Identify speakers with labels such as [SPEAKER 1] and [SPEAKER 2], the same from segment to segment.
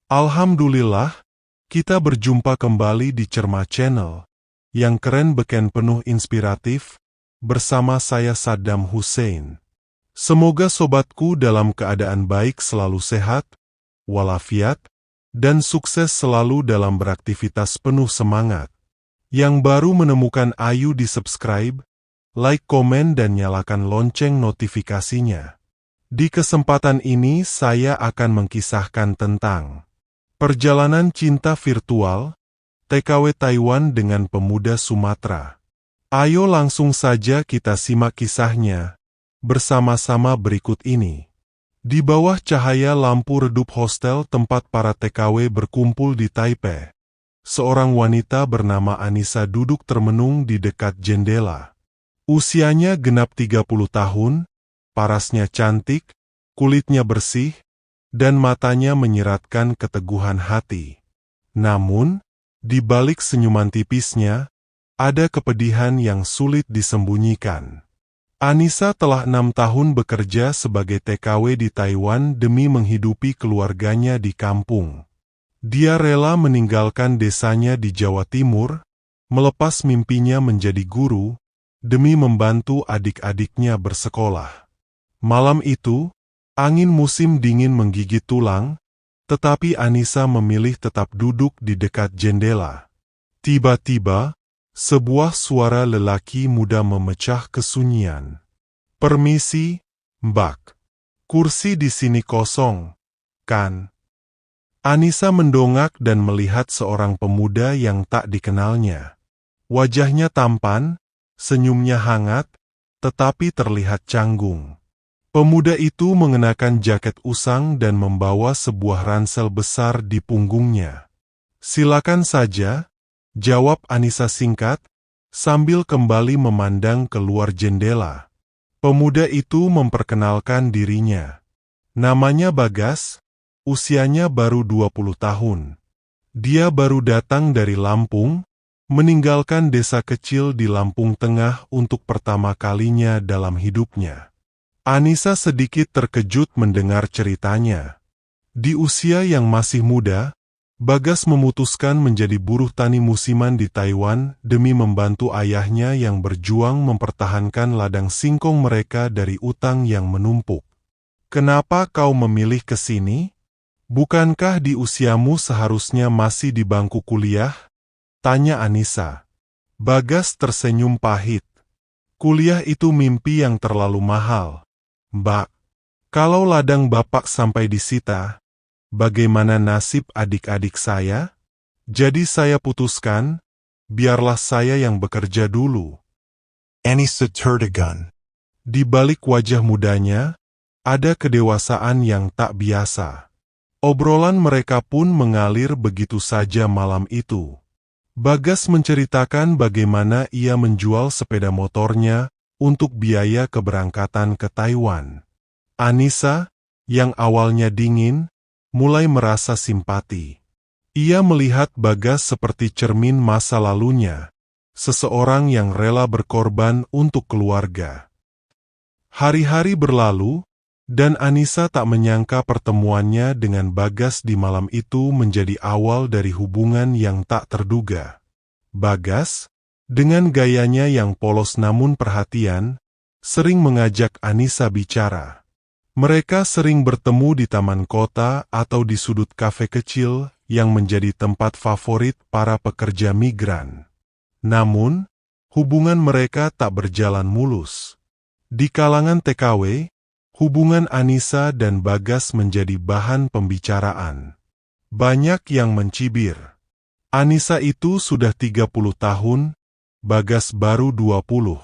[SPEAKER 1] Alhamdulillah, kita berjumpa kembali di Cerma Channel, yang keren beken penuh inspiratif, bersama saya Saddam Hussein. Semoga sobatku dalam keadaan baik selalu sehat, walafiat, dan sukses selalu dalam beraktivitas penuh semangat. Yang baru menemukan ayo di subscribe, like, komen, dan nyalakan lonceng notifikasinya. Di kesempatan ini saya akan mengkisahkan tentang perjalanan cinta virtual, TKW Taiwan dengan pemuda Sumatera. Ayo langsung saja kita simak kisahnya, bersama-sama berikut ini. Di bawah cahaya lampu redup hostel tempat para TKW berkumpul di Taipei, seorang wanita bernama Anissa duduk termenung di dekat jendela. Usianya genap 30 tahun, parasnya cantik, kulitnya bersih, dan matanya menyiratkan keteguhan hati. Namun, di balik senyuman tipisnya, ada kepedihan yang sulit disembunyikan. Anissa telah 6 tahun bekerja sebagai TKW di Taiwan demi menghidupi keluarganya di kampung. Dia rela meninggalkan desanya di Jawa Timur, melepas mimpinya menjadi guru, demi membantu adik-adiknya bersekolah. Malam itu, angin musim dingin menggigit tulang, tetapi Anissa memilih tetap duduk di dekat jendela. Tiba-tiba, sebuah suara lelaki muda memecah kesunyian. "Permisi, Mbak. Kursi di sini kosong, kan?" Anissa mendongak dan melihat seorang pemuda yang tak dikenalnya. Wajahnya tampan, senyumnya hangat, tetapi terlihat canggung. Pemuda itu mengenakan jaket usang dan membawa sebuah ransel besar di punggungnya. "Silakan saja," jawab Anissa singkat, sambil kembali memandang keluar jendela. Pemuda itu memperkenalkan dirinya. Namanya Bagas, usianya baru 20 tahun. Dia baru datang dari Lampung, meninggalkan desa kecil di Lampung Tengah untuk pertama kalinya dalam hidupnya. Anissa sedikit terkejut mendengar ceritanya. Di usia yang masih muda, Bagas memutuskan menjadi buruh tani musiman di Taiwan demi membantu ayahnya yang berjuang mempertahankan ladang singkong mereka dari utang yang menumpuk. "Kenapa kau memilih ke sini? Bukankah di usiamu seharusnya masih di bangku kuliah?" tanya Anissa. Bagas tersenyum pahit. "Kuliah itu mimpi yang terlalu mahal, Mbak. Kalau ladang Bapak sampai disita, bagaimana nasib adik-adik saya? Jadi saya putuskan, biarlah saya yang bekerja dulu."
[SPEAKER 2] Anissa Terdegun.
[SPEAKER 1] Di balik wajah mudanya, ada kedewasaan yang tak biasa. Obrolan mereka pun mengalir begitu saja malam itu. Bagas menceritakan bagaimana ia menjual sepeda motornya untuk biaya keberangkatan ke Taiwan. Anissa, yang awalnya dingin, mulai merasa simpati. Ia melihat Bagas seperti cermin masa lalunya, seseorang yang rela berkorban untuk keluarga. Hari-hari berlalu, dan Anissa tak menyangka pertemuannya dengan Bagas di malam itu menjadi awal dari hubungan yang tak terduga. Bagas, dengan gayanya yang polos namun perhatian, sering mengajak Anissa bicara. Mereka sering bertemu di taman kota atau di sudut kafe kecil yang menjadi tempat favorit para pekerja migran. Namun, hubungan mereka tak berjalan mulus. Di kalangan TKW, hubungan Anissa dan Bagas menjadi bahan pembicaraan. Banyak yang mencibir. Anissa itu sudah 30 tahun, Bagas baru 20.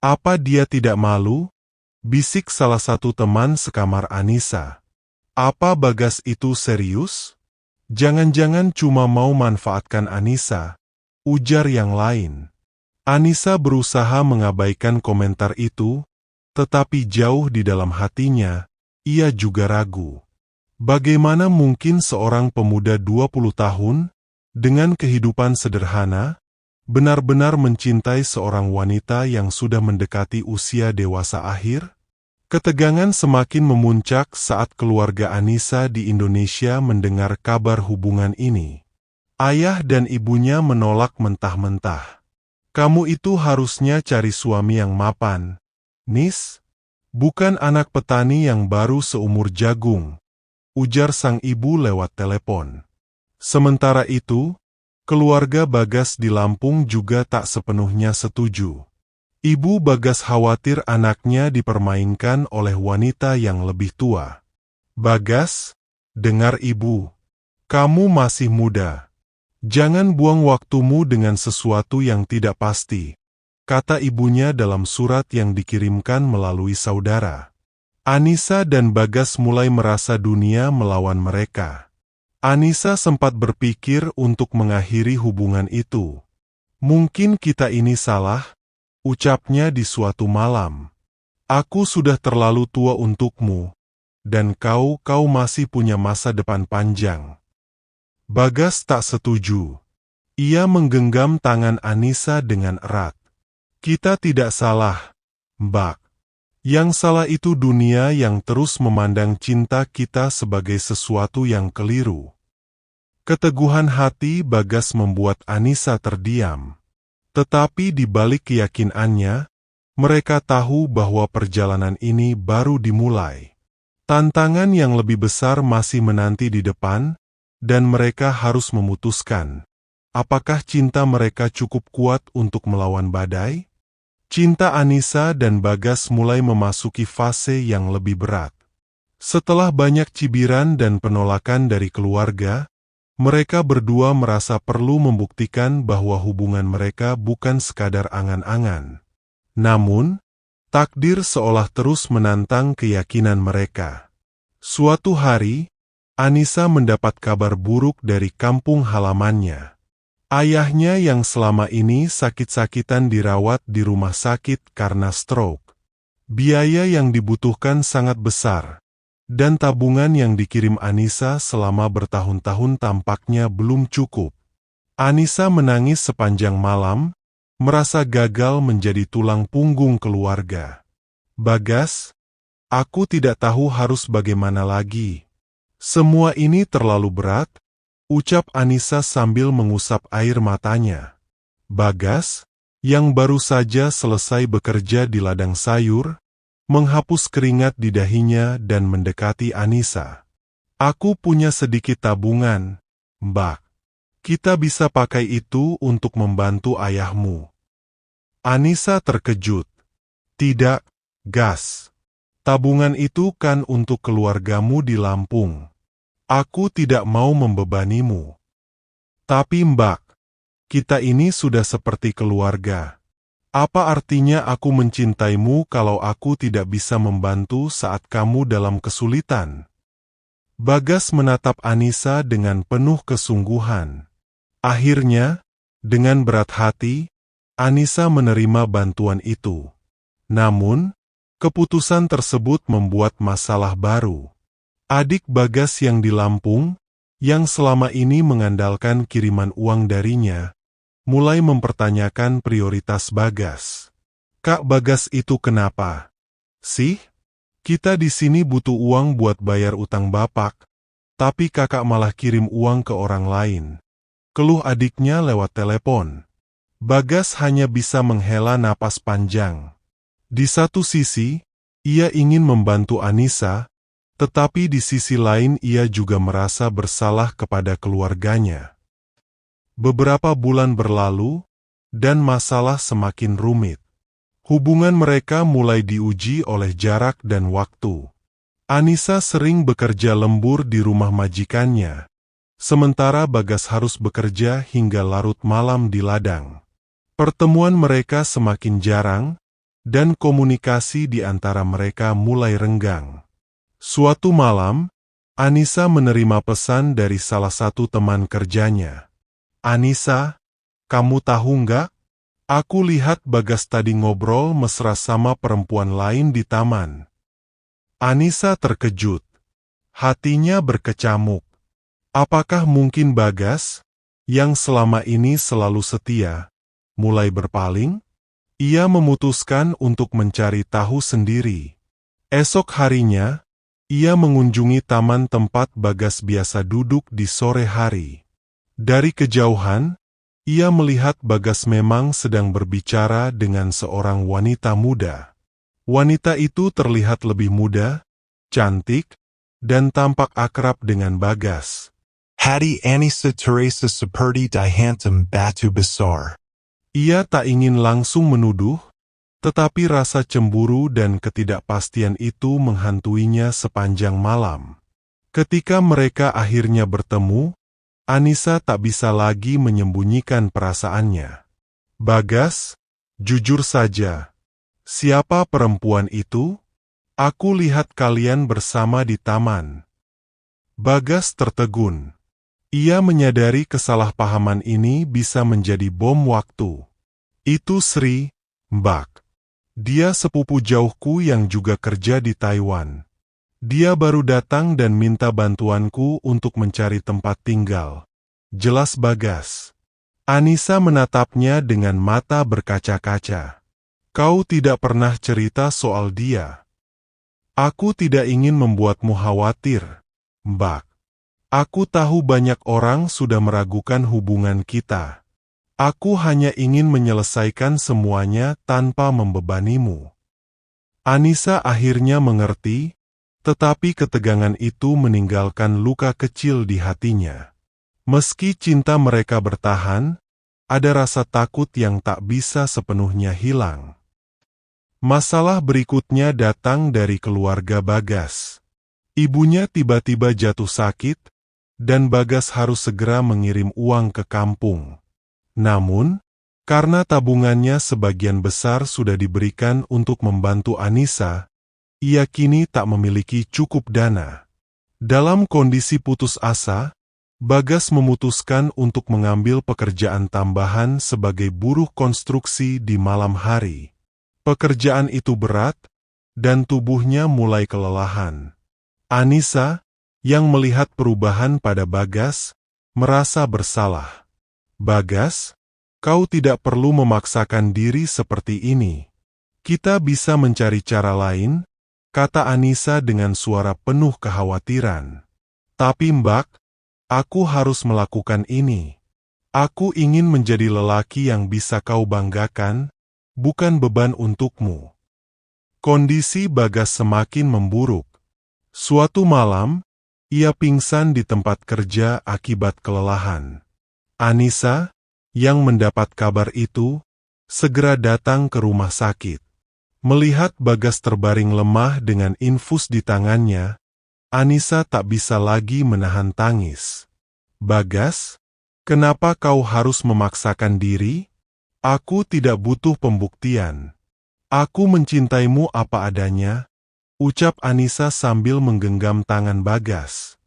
[SPEAKER 1] "Apa dia tidak malu?" bisik salah satu teman sekamar Anissa. "Apa Bagas itu serius? Jangan-jangan cuma mau manfaatkan Anissa," ujar yang lain. Anissa berusaha mengabaikan komentar itu, tetapi jauh di dalam hatinya, ia juga ragu. Bagaimana mungkin seorang pemuda 20 tahun, dengan kehidupan sederhana, benar-benar mencintai seorang wanita yang sudah mendekati usia dewasa akhir? Ketegangan semakin memuncak saat keluarga Anissa di Indonesia mendengar kabar hubungan ini. Ayah dan ibunya menolak mentah-mentah. "Kamu itu harusnya cari suami yang mapan, Nis. Bukan anak petani yang baru seumur jagung," ujar sang ibu lewat telepon. Sementara itu, keluarga Bagas di Lampung juga tak sepenuhnya setuju. Ibu Bagas khawatir anaknya dipermainkan oleh wanita yang lebih tua. "Bagas, dengar ibu. Kamu masih muda. Jangan buang waktumu dengan sesuatu yang tidak pasti," kata ibunya dalam surat yang dikirimkan melalui saudara. Anissa dan Bagas mulai merasa dunia melawan mereka. Anissa sempat berpikir untuk mengakhiri hubungan itu. "Mungkin kita ini salah," ucapnya di suatu malam. "Aku sudah terlalu tua untukmu, dan kau masih punya masa depan panjang." Bagas tak setuju. Ia menggenggam tangan Anissa dengan erat. "Kita tidak salah, Mbak. Yang salah itu dunia yang terus memandang cinta kita sebagai sesuatu yang keliru." Keteguhan hati Bagas membuat Anissa terdiam. Tetapi di balik keyakinannya, mereka tahu bahwa perjalanan ini baru dimulai. Tantangan yang lebih besar masih menanti di depan, dan mereka harus memutuskan, apakah cinta mereka cukup kuat untuk melawan badai? Cinta Anissa dan Bagas mulai memasuki fase yang lebih berat. Setelah banyak cibiran dan penolakan dari keluarga, mereka berdua merasa perlu membuktikan bahwa hubungan mereka bukan sekadar angan-angan. Namun, takdir seolah terus menantang keyakinan mereka. Suatu hari, Anissa mendapat kabar buruk dari kampung halamannya. Ayahnya yang selama ini sakit-sakitan dirawat di rumah sakit karena stroke. Biaya yang dibutuhkan sangat besar. Dan tabungan yang dikirim Anissa selama bertahun-tahun tampaknya belum cukup. Anissa menangis sepanjang malam, merasa gagal menjadi tulang punggung keluarga. "Bagas, aku tidak tahu harus bagaimana lagi. Semua ini terlalu berat," ucap Anissa sambil mengusap air matanya. Bagas, yang baru saja selesai bekerja di ladang sayur, menghapus keringat di dahinya dan mendekati Anissa. "Aku punya sedikit tabungan, Mbak. Kita bisa pakai itu untuk membantu ayahmu." Anissa terkejut. "Tidak, Gas. Tabungan itu kan untuk keluargamu di Lampung. Aku tidak mau membebanimu." "Tapi Mbak, kita ini sudah seperti keluarga. Apa artinya aku mencintaimu kalau aku tidak bisa membantu saat kamu dalam kesulitan?" Bagas menatap Anissa dengan penuh kesungguhan. Akhirnya, dengan berat hati, Anissa menerima bantuan itu. Namun, keputusan tersebut membuat masalah baru. Adik Bagas yang di Lampung, yang selama ini mengandalkan kiriman uang darinya, mulai mempertanyakan prioritas Bagas. "Kak Bagas itu kenapa sih? Kita di sini butuh uang buat bayar utang bapak, tapi kakak malah kirim uang ke orang lain," keluh adiknya lewat telepon. Bagas hanya bisa menghela napas panjang. Di satu sisi, ia ingin membantu Anissa, tetapi di sisi lain ia juga merasa bersalah kepada keluarganya. Beberapa bulan berlalu, dan masalah semakin rumit. Hubungan mereka mulai diuji oleh jarak dan waktu. Anissa sering bekerja lembur di rumah majikannya, sementara Bagas harus bekerja hingga larut malam di ladang. Pertemuan mereka semakin jarang, dan komunikasi di antara mereka mulai renggang. Suatu malam, Anissa menerima pesan dari salah satu teman kerjanya. "Anissa, kamu tahu nggak? Aku lihat Bagas tadi ngobrol mesra sama perempuan lain di taman." Anissa terkejut. Hatinya berkecamuk. Apakah mungkin Bagas, yang selama ini selalu setia, mulai berpaling? Ia memutuskan untuk mencari tahu sendiri. Esok harinya, ia mengunjungi taman tempat Bagas biasa duduk di sore hari. Dari kejauhan, ia melihat Bagas memang sedang berbicara dengan seorang wanita muda. Wanita itu terlihat lebih muda, cantik, dan tampak akrab dengan Bagas.
[SPEAKER 2] Hadi Anissa Teresa seperti dihantam batu besar.
[SPEAKER 1] Ia tak ingin langsung menuduh, tetapi rasa cemburu dan ketidakpastian itu menghantuinya sepanjang malam. Ketika mereka akhirnya bertemu, Anissa tak bisa lagi menyembunyikan perasaannya. Bagas, jujur saja, siapa perempuan itu? Aku lihat kalian bersama di taman. Bagas tertegun. Ia menyadari kesalahpahaman ini bisa menjadi bom waktu. Itu Sri, Mbak. Dia sepupu jauhku yang juga kerja di Taiwan. Dia baru datang dan minta bantuanku untuk mencari tempat tinggal. Jelas Bagas. Anissa menatapnya dengan mata berkaca-kaca. Kau tidak pernah cerita soal dia. Aku tidak ingin membuatmu khawatir, Mbak. Aku tahu banyak orang sudah meragukan hubungan kita. Aku hanya ingin menyelesaikan semuanya tanpa membebanimu. Anissa akhirnya mengerti, tetapi ketegangan itu meninggalkan luka kecil di hatinya. Meski cinta mereka bertahan, ada rasa takut yang tak bisa sepenuhnya hilang. Masalah berikutnya datang dari keluarga Bagas. Ibunya tiba-tiba jatuh sakit, dan Bagas harus segera mengirim uang ke kampung. Namun, karena tabungannya sebagian besar sudah diberikan untuk membantu Anissa, ia kini tak memiliki cukup dana. Dalam kondisi putus asa, Bagas memutuskan untuk mengambil pekerjaan tambahan sebagai buruh konstruksi di malam hari. Pekerjaan itu berat, dan tubuhnya mulai kelelahan. Anissa, yang melihat perubahan pada Bagas, merasa bersalah. Bagas, kau tidak perlu memaksakan diri seperti ini. Kita bisa mencari cara lain, kata Anissa dengan suara penuh kekhawatiran. Tapi Mbak, aku harus melakukan ini. Aku ingin menjadi lelaki yang bisa kau banggakan, bukan beban untukmu. Kondisi Bagas semakin memburuk. Suatu malam, ia pingsan di tempat kerja akibat kelelahan. Anissa, yang mendapat kabar itu, segera datang ke rumah sakit. Melihat Bagas terbaring lemah dengan infus di tangannya, Anissa tak bisa lagi menahan tangis. Bagas, kenapa kau harus memaksakan diri? Aku tidak butuh pembuktian. Aku mencintaimu apa adanya, ucap Anissa sambil menggenggam tangan Bagas.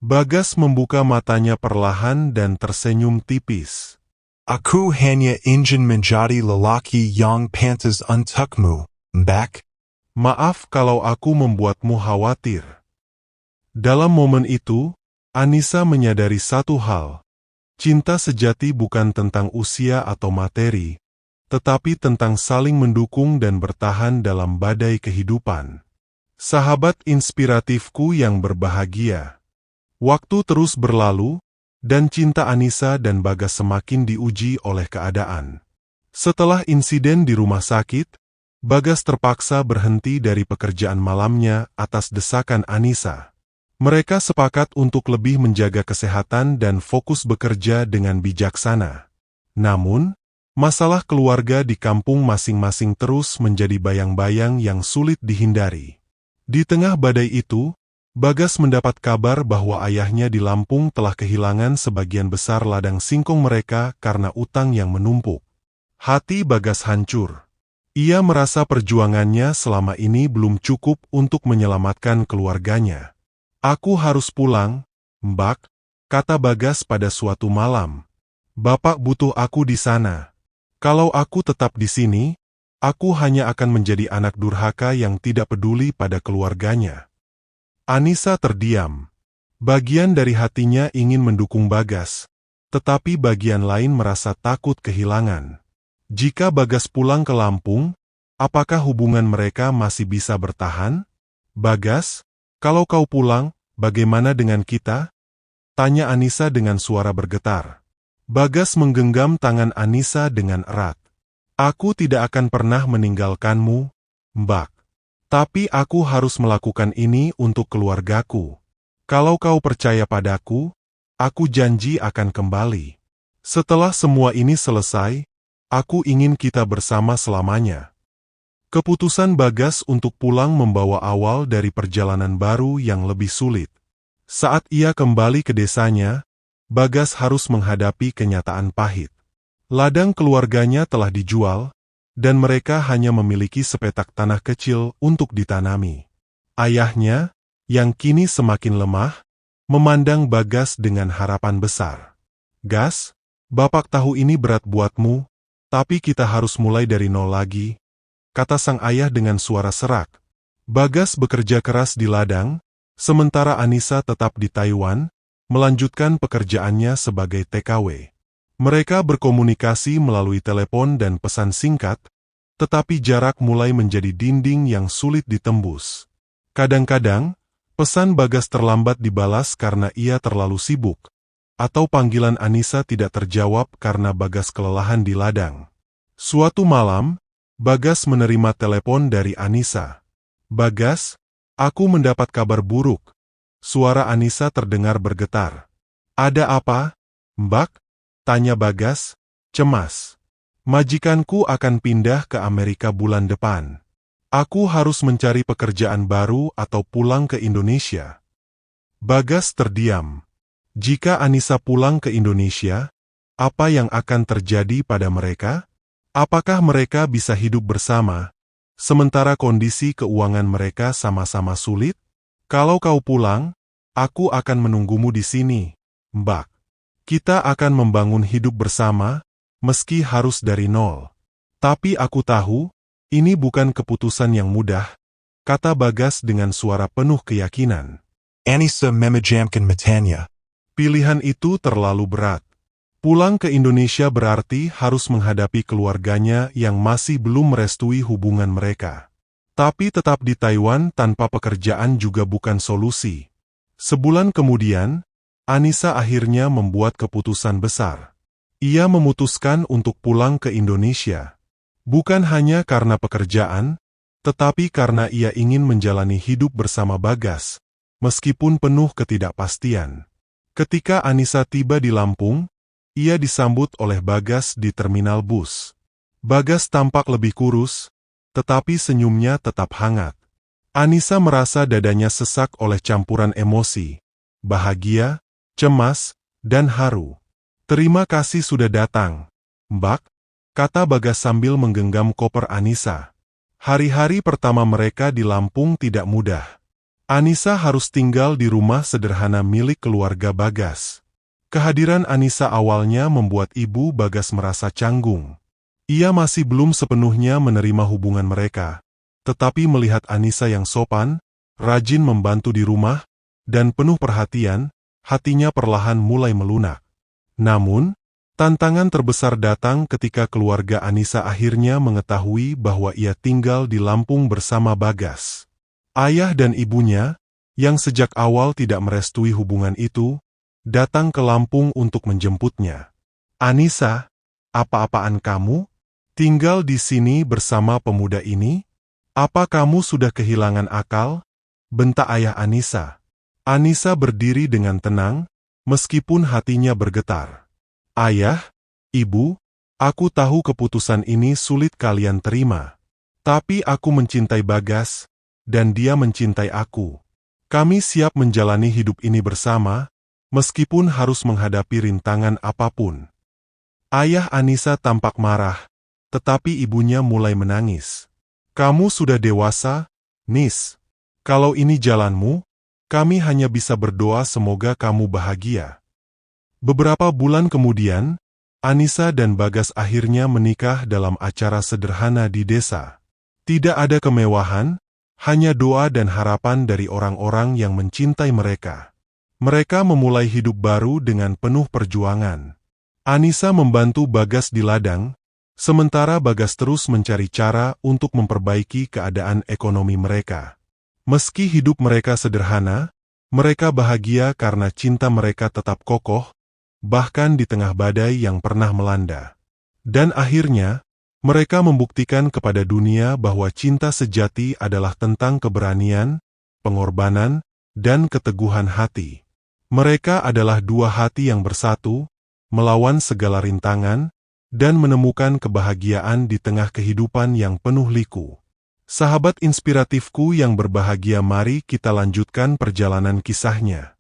[SPEAKER 1] Bagas membuka matanya perlahan dan tersenyum tipis.
[SPEAKER 2] Aku hanya ingin menjadi lelaki yang pantas untukmu, Mbak.
[SPEAKER 1] Maaf kalau aku membuatmu khawatir. Dalam momen itu, Anissa menyadari satu hal. Cinta sejati bukan tentang usia atau materi, tetapi tentang saling mendukung dan bertahan dalam badai kehidupan. Sahabat inspiratifku yang berbahagia. Waktu terus berlalu, dan cinta Anissa dan Bagas semakin diuji oleh keadaan. Setelah insiden di rumah sakit, Bagas terpaksa berhenti dari pekerjaan malamnya atas desakan Anissa. Mereka sepakat untuk lebih menjaga kesehatan dan fokus bekerja dengan bijaksana. Namun, masalah keluarga di kampung masing-masing terus menjadi bayang-bayang yang sulit dihindari. Di tengah badai itu, Bagas mendapat kabar bahwa ayahnya di Lampung telah kehilangan sebagian besar ladang singkong mereka karena utang yang menumpuk. Hati Bagas hancur. Ia merasa perjuangannya selama ini belum cukup untuk menyelamatkan keluarganya. Aku harus pulang, Mbak, kata Bagas pada suatu malam. Bapak butuh aku di sana. Kalau aku tetap di sini, aku hanya akan menjadi anak durhaka yang tidak peduli pada keluarganya. Anissa terdiam. Bagian dari hatinya ingin mendukung Bagas, tetapi bagian lain merasa takut kehilangan. Jika Bagas pulang ke Lampung, apakah hubungan mereka masih bisa bertahan? "Bagas, kalau kau pulang, bagaimana dengan kita?" tanya Anissa dengan suara bergetar. Bagas menggenggam tangan Anissa dengan erat. "Aku tidak akan pernah meninggalkanmu, Mbak. Tapi aku harus melakukan ini untuk keluargaku. Kalau kau percaya padaku, aku janji akan kembali. Setelah semua ini selesai, aku ingin kita bersama selamanya." Keputusan Bagas untuk pulang membawa awal dari perjalanan baru yang lebih sulit. Saat ia kembali ke desanya, Bagas harus menghadapi kenyataan pahit. Ladang keluarganya telah dijual, dan mereka hanya memiliki sepetak tanah kecil untuk ditanami. Ayahnya, yang kini semakin lemah, memandang Bagas dengan harapan besar. "Gas, Bapak tahu ini berat buatmu, tapi kita harus mulai dari nol lagi," kata sang ayah dengan suara serak. Bagas bekerja keras di ladang, sementara Anissa tetap di Taiwan, melanjutkan pekerjaannya sebagai TKW. Mereka berkomunikasi melalui telepon dan pesan singkat, tetapi jarak mulai menjadi dinding yang sulit ditembus. Kadang-kadang, pesan Bagas terlambat dibalas karena ia terlalu sibuk, atau panggilan Anissa tidak terjawab karena Bagas kelelahan di ladang. Suatu malam, Bagas menerima telepon dari Anissa. "Bagas, aku mendapat kabar buruk." Suara Anissa terdengar bergetar. "Ada apa, Mbak?" tanya Bagas, cemas. "Majikanku akan pindah ke Amerika bulan depan. Aku harus mencari pekerjaan baru atau pulang ke Indonesia." Bagas terdiam. Jika Anissa pulang ke Indonesia, apa yang akan terjadi pada mereka? Apakah mereka bisa hidup bersama, sementara kondisi keuangan mereka sama-sama sulit? "Kalau kau pulang, aku akan menunggumu di sini, Mbak. Kita akan membangun hidup bersama, meski harus dari nol. Tapi aku tahu, ini bukan keputusan yang mudah," kata Bagas dengan suara penuh keyakinan.
[SPEAKER 2] Anissa memejamkan matanya.
[SPEAKER 1] Pilihan itu terlalu berat. Pulang ke Indonesia berarti harus menghadapi keluarganya yang masih belum merestui hubungan mereka. Tapi tetap di Taiwan tanpa pekerjaan juga bukan solusi. Sebulan kemudian, Anissa akhirnya membuat keputusan besar. Ia memutuskan untuk pulang ke Indonesia. Bukan hanya karena pekerjaan, tetapi karena ia ingin menjalani hidup bersama Bagas, meskipun penuh ketidakpastian. Ketika Anissa tiba di Lampung, ia disambut oleh Bagas di terminal bus. Bagas tampak lebih kurus, tetapi senyumnya tetap hangat. Anissa merasa dadanya sesak oleh campuran emosi, bahagia, cemas, dan haru. "Terima kasih sudah datang, Mbak," kata Bagas sambil menggenggam koper Anissa. Hari-hari pertama mereka di Lampung tidak mudah. Anissa harus tinggal di rumah sederhana milik keluarga Bagas. Kehadiran Anissa awalnya membuat ibu Bagas merasa canggung. Ia masih belum sepenuhnya menerima hubungan mereka, tetapi melihat Anissa yang sopan, rajin membantu di rumah, dan penuh perhatian, hatinya perlahan mulai melunak. Namun, tantangan terbesar datang ketika keluarga Anissa akhirnya mengetahui bahwa ia tinggal di Lampung bersama Bagas. Ayah dan ibunya, yang sejak awal tidak merestui hubungan itu, datang ke Lampung untuk menjemputnya. "Anissa, apa-apaan kamu? Tinggal di sini bersama pemuda ini? Apa kamu sudah kehilangan akal?" bentak ayah Anissa. Anissa berdiri dengan tenang, meskipun hatinya bergetar. "Ayah, Ibu, aku tahu keputusan ini sulit kalian terima. Tapi aku mencintai Bagas, dan dia mencintai aku. Kami siap menjalani hidup ini bersama, meskipun harus menghadapi rintangan apapun." Ayah Anissa tampak marah, tetapi ibunya mulai menangis. "Kamu sudah dewasa, Nis. Kalau ini jalanmu, kami hanya bisa berdoa semoga kamu bahagia." Beberapa bulan kemudian, Anissa dan Bagas akhirnya menikah dalam acara sederhana di desa. Tidak ada kemewahan, hanya doa dan harapan dari orang-orang yang mencintai mereka. Mereka memulai hidup baru dengan penuh perjuangan. Anissa membantu Bagas di ladang, sementara Bagas terus mencari cara untuk memperbaiki keadaan ekonomi mereka. Meski hidup mereka sederhana, mereka bahagia karena cinta mereka tetap kokoh, bahkan di tengah badai yang pernah melanda. Dan akhirnya, mereka membuktikan kepada dunia bahwa cinta sejati adalah tentang keberanian, pengorbanan, dan keteguhan hati. Mereka adalah dua hati yang bersatu, melawan segala rintangan, dan menemukan kebahagiaan di tengah kehidupan yang penuh liku. Sahabat inspiratifku yang berbahagia, mari kita lanjutkan perjalanan kisahnya.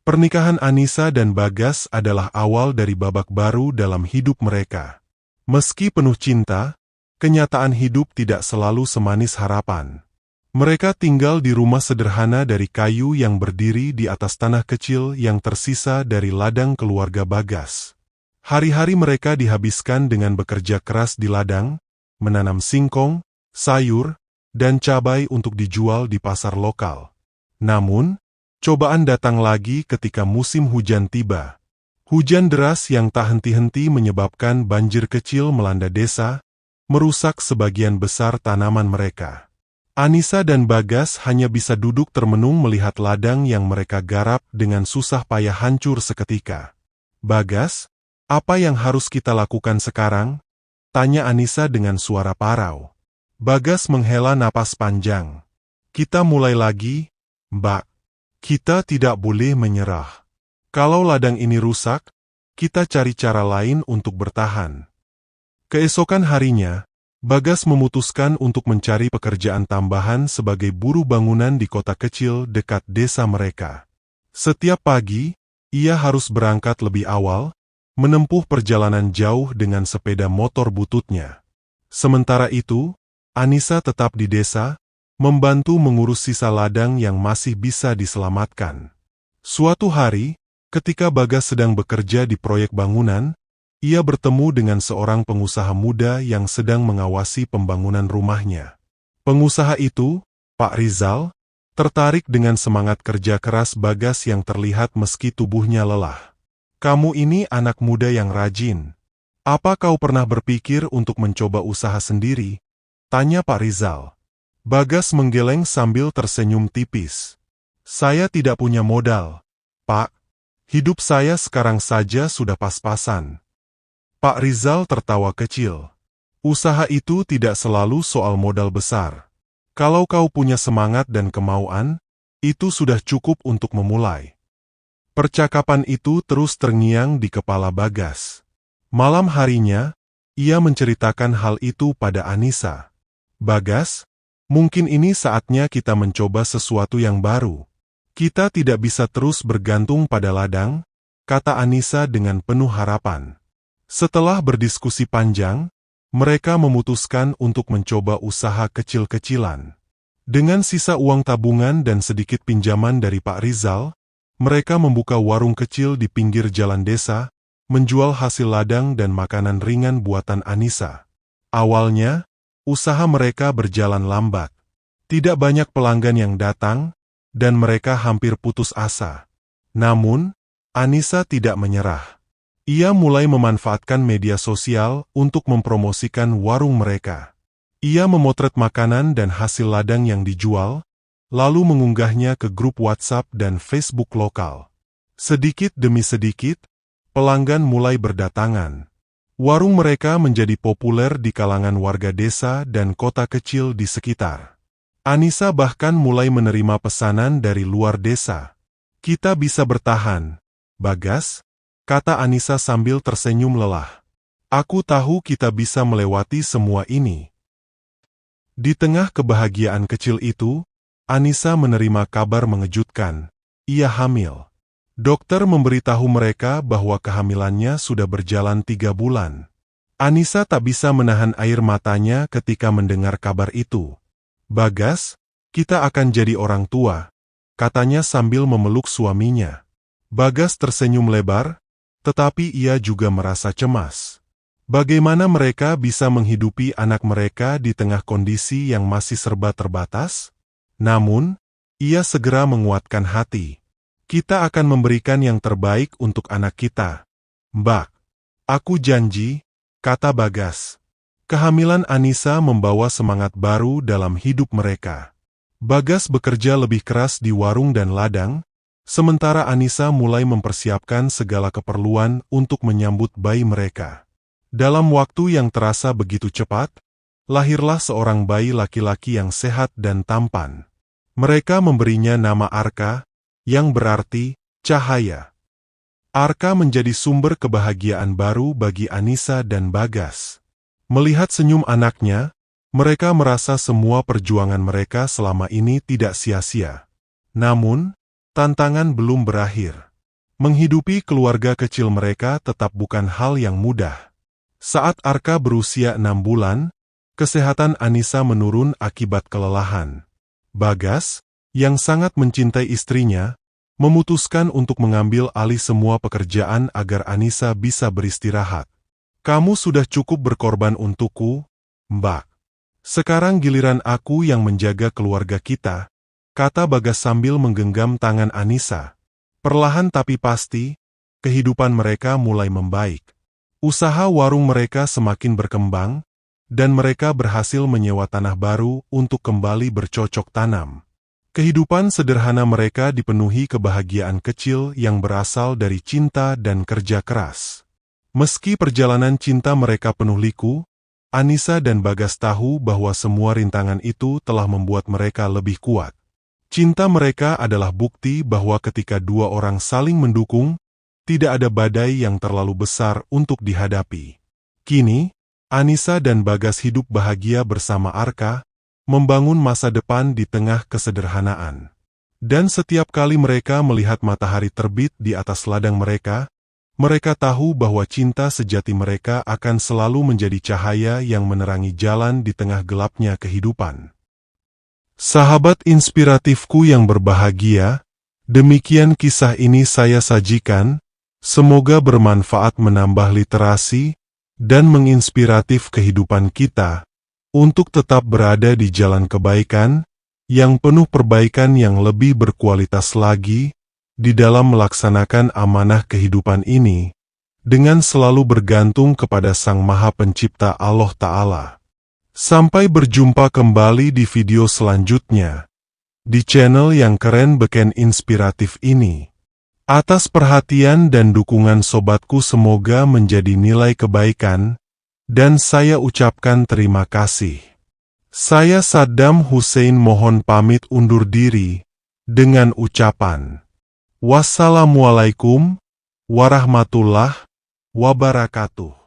[SPEAKER 1] Pernikahan Anissa dan Bagas adalah awal dari babak baru dalam hidup mereka. Meski penuh cinta, kenyataan hidup tidak selalu semanis harapan. Mereka tinggal di rumah sederhana dari kayu yang berdiri di atas tanah kecil yang tersisa dari ladang keluarga Bagas. Hari-hari mereka dihabiskan dengan bekerja keras di ladang, menanam singkong, sayur, dan cabai untuk dijual di pasar lokal. Namun, cobaan datang lagi ketika musim hujan tiba. Hujan deras yang tak henti-henti menyebabkan banjir kecil melanda desa, merusak sebagian besar tanaman mereka. Anissa dan Bagas hanya bisa duduk termenung melihat ladang yang mereka garap dengan susah payah hancur seketika. "Bagas, apa yang harus kita lakukan sekarang?" tanya Anissa dengan suara parau. Bagas menghela napas panjang. "Kita mulai lagi, Mbak. Kita tidak boleh menyerah. Kalau ladang ini rusak, kita cari cara lain untuk bertahan." Keesokan harinya, Bagas memutuskan untuk mencari pekerjaan tambahan sebagai buruh bangunan di kota kecil dekat desa mereka. Setiap pagi, ia harus berangkat lebih awal, menempuh perjalanan jauh dengan sepeda motor bututnya. Sementara itu, Anissa tetap di desa, membantu mengurus sisa ladang yang masih bisa diselamatkan. Suatu hari, ketika Bagas sedang bekerja di proyek bangunan, ia bertemu dengan seorang pengusaha muda yang sedang mengawasi pembangunan rumahnya. Pengusaha itu, Pak Rizal, tertarik dengan semangat kerja keras Bagas yang terlihat meski tubuhnya lelah. "Kamu ini anak muda yang rajin. Apa kau pernah berpikir untuk mencoba usaha sendiri?" tanya Pak Rizal. Bagas menggeleng sambil tersenyum tipis. "Saya tidak punya modal, Pak. Hidup saya sekarang saja sudah pas-pasan." Pak Rizal tertawa kecil. "Usaha itu tidak selalu soal modal besar. Kalau kau punya semangat dan kemauan, itu sudah cukup untuk memulai." Percakapan itu terus terngiang di kepala Bagas. Malam harinya, ia menceritakan hal itu pada Anissa. "Bagas, mungkin ini saatnya kita mencoba sesuatu yang baru. Kita tidak bisa terus bergantung pada ladang," kata Anissa dengan penuh harapan. Setelah berdiskusi panjang, mereka memutuskan untuk mencoba usaha kecil-kecilan. Dengan sisa uang tabungan dan sedikit pinjaman dari Pak Rizal, mereka membuka warung kecil di pinggir jalan desa, menjual hasil ladang dan makanan ringan buatan Anissa. Awalnya, usaha mereka berjalan lambat. Tidak banyak pelanggan yang datang, dan mereka hampir putus asa. Namun, Anissa tidak menyerah. Ia mulai memanfaatkan media sosial untuk mempromosikan warung mereka. Ia memotret makanan dan hasil ladang yang dijual, lalu mengunggahnya ke grup WhatsApp dan Facebook lokal. Sedikit demi sedikit, pelanggan mulai berdatangan. Warung mereka menjadi populer di kalangan warga desa dan kota kecil di sekitar. Anissa bahkan mulai menerima pesanan dari luar desa. "Kita bisa bertahan, Bagas," kata Anissa sambil tersenyum lelah. "Aku tahu kita bisa melewati semua ini." Di tengah kebahagiaan kecil itu, Anissa menerima kabar mengejutkan. Ia hamil. Dokter memberitahu mereka bahwa kehamilannya sudah berjalan 3 bulan. Anissa tak bisa menahan air matanya ketika mendengar kabar itu. "Bagas, kita akan jadi orang tua," katanya sambil memeluk suaminya. Bagas tersenyum lebar, tetapi ia juga merasa cemas. Bagaimana mereka bisa menghidupi anak mereka di tengah kondisi yang masih serba terbatas? Namun, ia segera menguatkan hati. "Kita akan memberikan yang terbaik untuk anak kita, Mbak. Aku janji," kata Bagas. Kehamilan Anissa membawa semangat baru dalam hidup mereka. Bagas bekerja lebih keras di warung dan ladang, sementara Anissa mulai mempersiapkan segala keperluan untuk menyambut bayi mereka. Dalam waktu yang terasa begitu cepat, lahirlah seorang bayi laki-laki yang sehat dan tampan. Mereka memberinya nama Arka, yang berarti cahaya. Arka menjadi sumber kebahagiaan baru bagi Anissa dan Bagas. Melihat senyum anaknya, mereka merasa semua perjuangan mereka selama ini tidak sia-sia. Namun, tantangan belum berakhir. Menghidupi keluarga kecil mereka tetap bukan hal yang mudah. Saat Arka berusia 6 bulan, kesehatan Anissa menurun akibat kelelahan. Bagas, yang sangat mencintai istrinya, memutuskan untuk mengambil alih semua pekerjaan agar Anissa bisa beristirahat. "Kamu sudah cukup berkorban untukku, Mbak. Sekarang giliran aku yang menjaga keluarga kita," kata Bagas sambil menggenggam tangan Anissa. Perlahan tapi pasti, kehidupan mereka mulai membaik. Usaha warung mereka semakin berkembang, dan mereka berhasil menyewa tanah baru untuk kembali bercocok tanam. Kehidupan sederhana mereka dipenuhi kebahagiaan kecil yang berasal dari cinta dan kerja keras. Meski perjalanan cinta mereka penuh liku, Anissa dan Bagas tahu bahwa semua rintangan itu telah membuat mereka lebih kuat. Cinta mereka adalah bukti bahwa ketika dua orang saling mendukung, tidak ada badai yang terlalu besar untuk dihadapi. Kini, Anissa dan Bagas hidup bahagia bersama Arka, membangun masa depan di tengah kesederhanaan. Dan setiap kali mereka melihat matahari terbit di atas ladang mereka, mereka tahu bahwa cinta sejati mereka akan selalu menjadi cahaya yang menerangi jalan di tengah gelapnya kehidupan. Sahabat inspiratifku yang berbahagia, demikian kisah ini saya sajikan, semoga bermanfaat menambah literasi, dan menginspiratif kehidupan kita, untuk tetap berada di jalan kebaikan, yang penuh perbaikan yang lebih berkualitas lagi, di dalam melaksanakan amanah kehidupan ini, dengan selalu bergantung kepada Sang Maha Pencipta Allah Ta'ala. Sampai berjumpa kembali di video selanjutnya, di channel yang keren beken inspiratif ini. Atas perhatian dan dukungan sobatku semoga menjadi nilai kebaikan, dan saya ucapkan terima kasih. Saya Saddam Hussein mohon pamit undur diri, dengan ucapan wassalamualaikum warahmatullahi wabarakatuh.